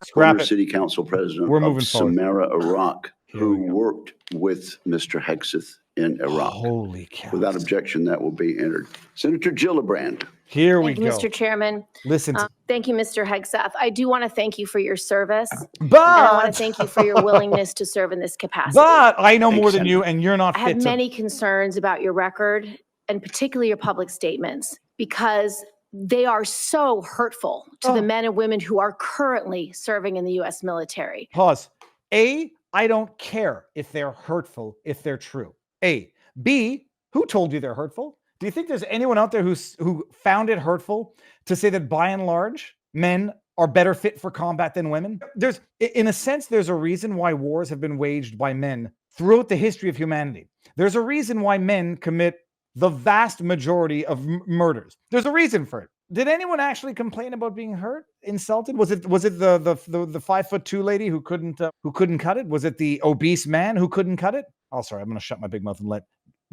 Scrap former it. city council president We're of moving forward. Samarra, Iraq, Here we who go. worked with Mr. Hegseth in Iraq. Holy cow. Without objection, that will be entered. Senator Gillibrand. Here we Thank you, go. Mr. Chairman. Listen to Thank you, Mr. Hegseth. I do want to thank you for your service. but And I want to thank you for your willingness to serve in this capacity. but I know more Thanks, than you, and you're not I fit have to. many concerns about your record and particularly your public statements because they are so hurtful to the men and women who are currently serving in the U.S. military. Pause. A, I don't care if they're hurtful, if they're true. A. B, who told you they're hurtful? Do you think there's anyone out there who found it hurtful to say that by and large, men are better fit for combat than women? In a sense, there's a reason why wars have been waged by men throughout the history of humanity. There's a reason why men commit the vast majority of murders. There's a reason for it. Did anyone actually complain about being hurt, insulted? Was it the 5'2" lady who couldn't cut it? Was it the obese man who couldn't cut it? Oh, sorry, I'm going to shut my big mouth and let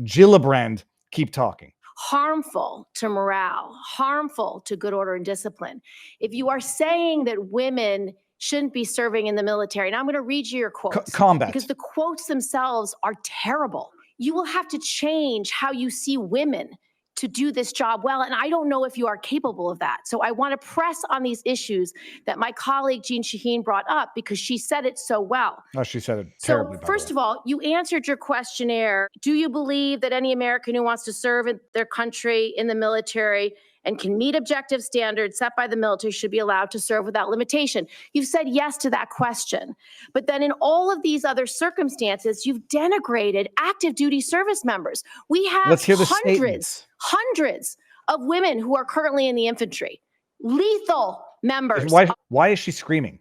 Gillibrand keep talking. Harmful to morale, harmful to good order and discipline. If you are saying that women shouldn't be serving in the military, and I'm going to read you your quotes. Combat. Because the quotes themselves are terrible. You will have to change how you see women to do this job well, and I don't know if you are capable of that. So I want to press on these issues that my colleague Jean Shaheen brought up because she said it so well. Oh, she said it terribly. So first of all, you answered your questionnaire. Do you believe that any American who wants to serve in their country in the military and can meet objective standards set by the military should be allowed to serve without limitation? You've said yes to that question. But then in all of these other circumstances, you've denigrated active duty service members. We have Let's hear the statements. hundreds of women who are currently in the infantry, lethal members. Why is she screaming?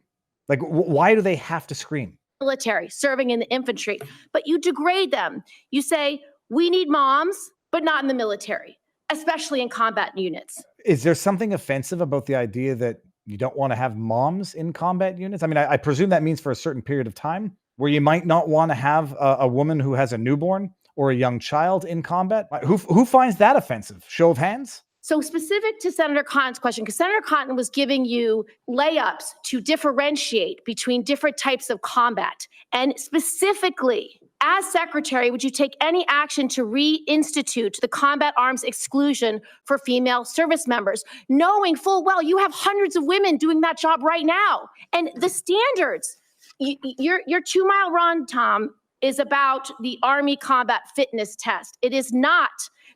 Like, why do they have to scream? Military serving in the infantry, but you degrade them. You say, we need moms, but not in the military, especially in combat units. Is there something offensive about the idea that you don't want to have moms in combat units? I mean, I presume that means for a certain period of time where you might not want to have a woman who has a newborn or a young child in combat. Who finds that offensive? Show of hands? So specific to Senator Cotton's question, because Senator Cotton was giving you layups to differentiate between different types of combat. And specifically, as secretary, would you take any action to reinstitute the combat arms exclusion for female service members, knowing full well you have hundreds of women doing that job right now? And the standards, your 2-mile run, Tom, is about the Army combat fitness test. It is not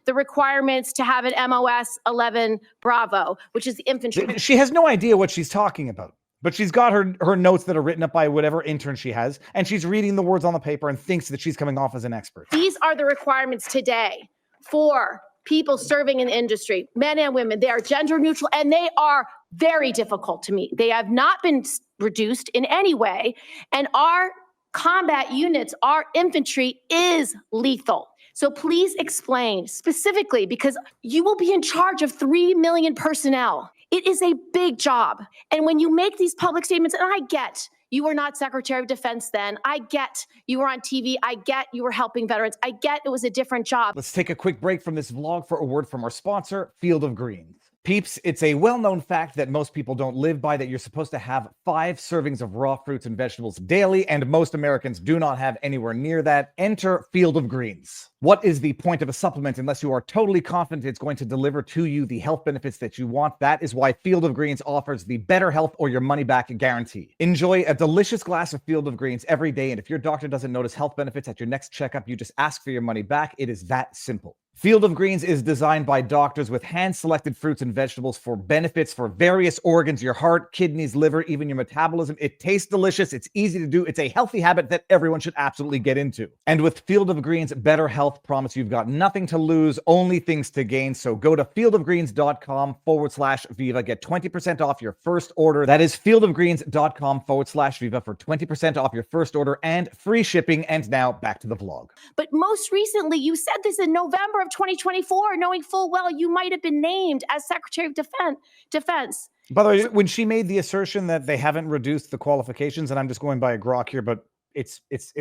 the requirements to have an MOS 11 Bravo, which is the infantry. She has no idea what she's talking about, but she's got her notes that are written up by whatever intern she has, and she's reading the words on the paper and thinks that she's coming off as an expert. These are the requirements today for people serving in the industry, men and women. They are gender neutral, and they are very difficult to meet. They have not been reduced in any way, and our combat units, our infantry is lethal. So please explain specifically, because you will be in charge of 3 million personnel. It is a big job. And when you make these public statements, and I get you were not Secretary of Defense then. I get you were on TV. I get you were helping veterans. I get it was a different job. Let's take a quick break from this vlog for a word from our sponsor, Field of Greens. Peeps, it's a well-known fact that most people don't live by that you're supposed to have 5 servings of raw fruits and vegetables daily, and most Americans do not have anywhere near that. Enter Field of Greens. What is the point of a supplement unless you are totally confident it's going to deliver to you the health benefits that you want? That is why Field of Greens offers the better health or your money back guarantee. Enjoy a delicious glass of Field of Greens every day, and if your doctor doesn't notice health benefits at your next checkup, you just ask for your money back. It is that simple. Field of Greens is designed by doctors with hand-selected fruits and vegetables for benefits for various organs, your heart, kidneys, liver, even your metabolism. It tastes delicious. It's easy to do. It's a healthy habit that everyone should absolutely get into. And with Field of Greens better health promise, you've got nothing to lose, only things to gain. So go to fieldofgreens.com/Viva. Get 20% off your first order. That is fieldofgreens.com/Viva for 20% off your first order and free shipping. And now back to the vlog. But most recently, you said this in November of 2024, knowing full well you might have been named as Secretary of Defense. By the way, when she made the assertion that they haven't reduced the qualifications, and I'm just going by a grok here, but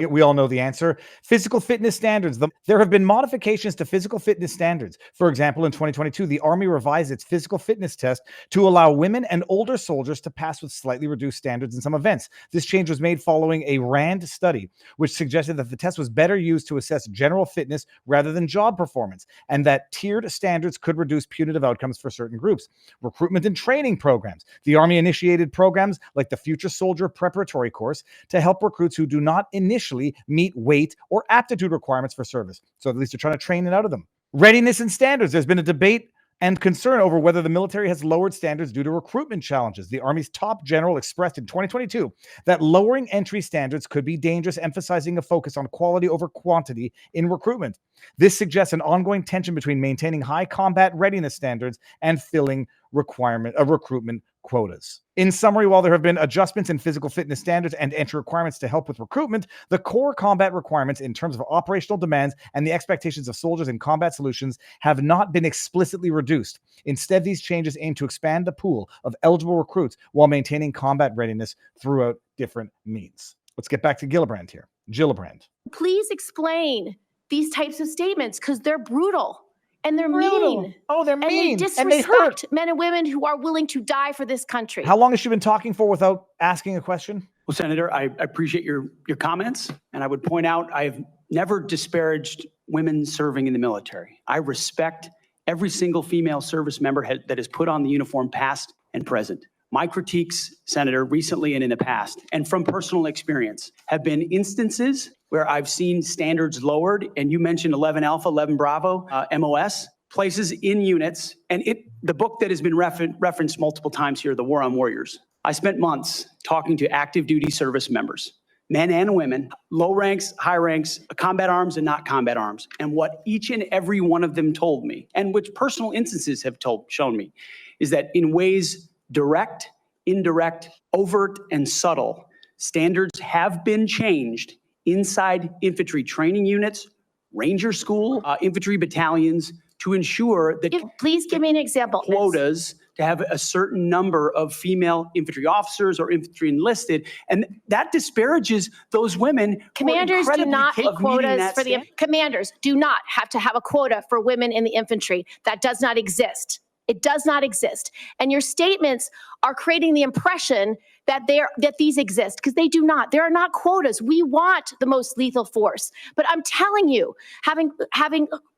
We all know the answer. Physical fitness standards. There have been modifications to physical fitness standards. For example, in 2022, the Army revised its physical fitness test to allow women and older soldiers to pass with slightly reduced standards in some events. This change was made following a RAND study, which suggested that the test was better used to assess general fitness rather than job performance, and that tiered standards could reduce punitive outcomes for certain groups. Recruitment and training programs. The Army initiated programs like the Future Soldier Preparatory Course to help recruits who do not initially meet weight or aptitude requirements for service. So at least they're trying to train it out of them. Readiness and standards. There's been a debate and concern over whether the military has lowered standards due to recruitment challenges. The Army's top general expressed in 2022 that lowering entry standards could be dangerous, emphasizing a focus on quality over quantity in recruitment. This suggests an ongoing tension between maintaining high combat readiness standards and filling recruitment quotas. In summary, while there have been adjustments in physical fitness standards and entry requirements to help with recruitment, the core combat requirements in terms of operational demands and the expectations of soldiers in combat solutions have not been explicitly reduced. Instead, these changes aim to expand the pool of eligible recruits while maintaining combat readiness throughout different means. Let's get back to Gillibrand here. Gillibrand. Please explain these types of statements, because they're brutal. And they're mean. Oh, they're mean. And they and they hurt disrespect men and women who are willing to die for this country. How long has she been talking for without asking a question? Well, Senator, I appreciate your comments. And I would point out I've never disparaged women serving in the military. I respect every single female service member that has put on the uniform, past and present. My critiques, Senator, recently and in the past, and from personal experience, have been instances where I've seen standards lowered, and you mentioned 11 Alpha, 11 Bravo, MOS, places in units, and the book that has been referenced multiple times here, The War on Warriors. I spent months talking to active duty service members, men and women, low ranks, high ranks, combat arms and not combat arms, and what each and every one of them told me, and which personal instances have shown me, is that in ways direct, indirect, overt, and subtle, standards have been changed inside infantry training units, ranger school, infantry battalions, to ensure that please give me an example. Quotas to have a certain number of female infantry officers or infantry enlisted, and that disparages those women. Commanders do not have quotas for the commanders do not have to have a quota for women in the infantry. That does not exist. It does not exist. And your statements are creating the impression that these exist, because they do not. There are not quotas. We want the most lethal force. But I'm telling you, having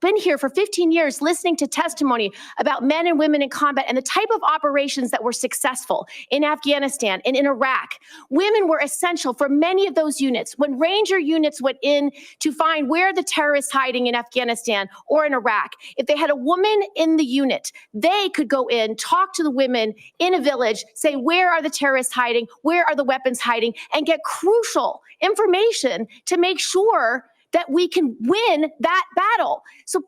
been here for 15 years, listening to testimony about men and women in combat and the type of operations that were successful in Afghanistan and in Iraq, women were essential for many of those units. When Ranger units went in to find where the terrorists hiding in Afghanistan or in Iraq, if they had a woman in the unit, they could go in, talk to the women in a village, say, where are the terrorists hiding? Where are the weapons hiding? And get crucial information to make sure that we can win that battle. So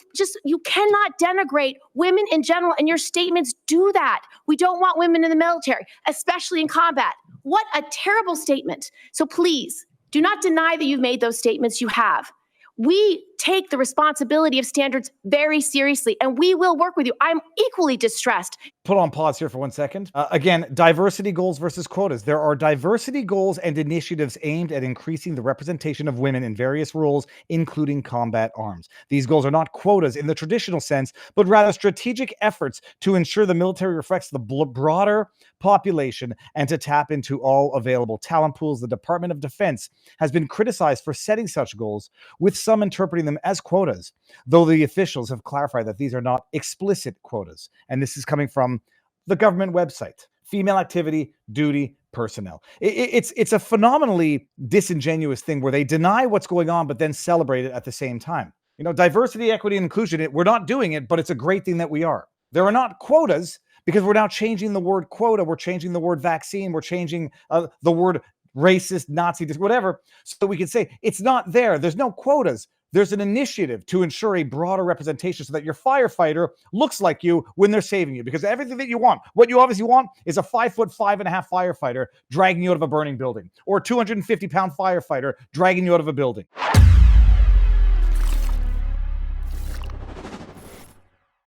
you cannot denigrate women in general, and your statements do that. We don't want women in the military, especially in combat. What a terrible statement. So please, do not deny that you've made those statements. You have. We take the responsibility of standards very seriously, and we will work with you. I'm equally distressed. Put on pause here for 1 second. Again, diversity goals versus quotas. There are diversity goals and initiatives aimed at increasing the representation of women in various roles, including combat arms. These goals are not quotas in the traditional sense, but rather strategic efforts to ensure the military reflects the broader population and to tap into all available talent pools. The Department of Defense has been criticized for setting such goals, with some interpreting them as quotas, though the officials have clarified that these are not explicit quotas. And this is coming from the government website. Female activity, duty, personnel. It's a phenomenally disingenuous thing where they deny what's going on, but then celebrate it at the same time. You know, diversity, equity, and inclusion, we're not doing it, but it's a great thing that we are. There are not quotas because we're now changing the word quota. We're changing the word vaccine. We're changing the word racist, Nazi, whatever, so we can say it's not there. There's no quotas. There's an initiative to ensure a broader representation so that your firefighter looks like you when they're saving you. Because everything that you want, what you obviously want is a 5'5.5" firefighter dragging you out of a burning building, or a 250-pound firefighter dragging you out of a building.